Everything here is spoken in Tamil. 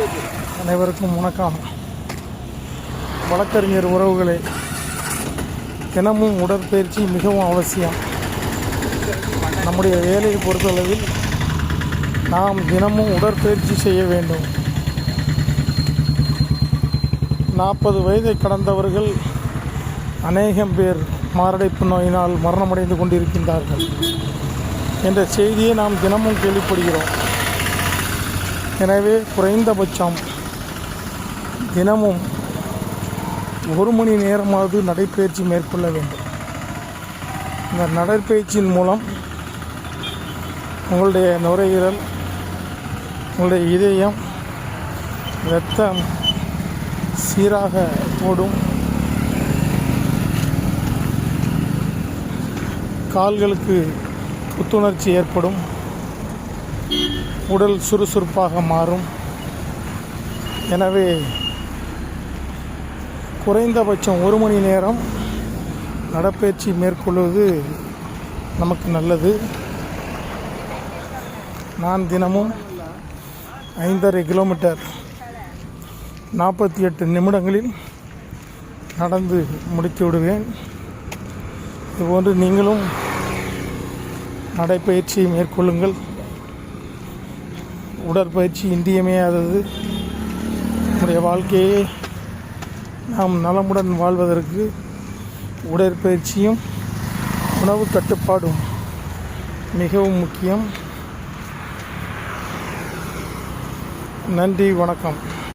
அனைவருக்கும் வணக்கம். வழக்கறிஞர் உறவுகளே, தினமும் உடற்பயிற்சி மிகவும் அவசியம். நம்முடைய வேலையை பொறுத்தளவில் நாம் தினமும் உடற்பயிற்சி செய்ய வேண்டும். 40 வயதை கடந்தவர்கள் அநேகம் பேர் மாரடைப்பு நோயினால் மரணமடைந்து கொண்டிருக்கின்றார்கள் என்ற செய்தியை நாம் தினமும் கேள்விப்படுகிறோம். எனவே குறைந்தபட்சம் தினமும் 1 மணி நேரமாவது நடைப்பயிற்சி மேற்கொள்ள வேண்டும். இந்த நடைப்பயிற்சியின் மூலம் உங்களுடைய நுரையீரல், உங்களுடைய இதயம், இரத்தம் சீராக ஓடும். கால்களுக்கு புத்துணர்ச்சி ஏற்படும். உடல் சுறுசுறுப்பாக மாறும். எனவே குறைந்தபட்சம் 1 மணி நேரம் நடைப்பயிற்சி மேற்கொள்வது நமக்கு நல்லது. நான் தினமும் 5.5 கிலோமீட்டர் 48 நிமிடங்களில் நடந்து முடித்து விடுவேன். இதுபோன்று நீங்களும் நடைப்பயிற்சியை மேற்கொள்ளுங்கள். உடற்பயிற்சி இன்றியமையாதது. நம்முடைய வாழ்க்கையை நாம் நலமுடன் வாழ்வதற்கு உடற்பயிற்சியும் உணவு கட்டுப்பாடும் மிகவும் முக்கியம். நன்றி, வணக்கம்.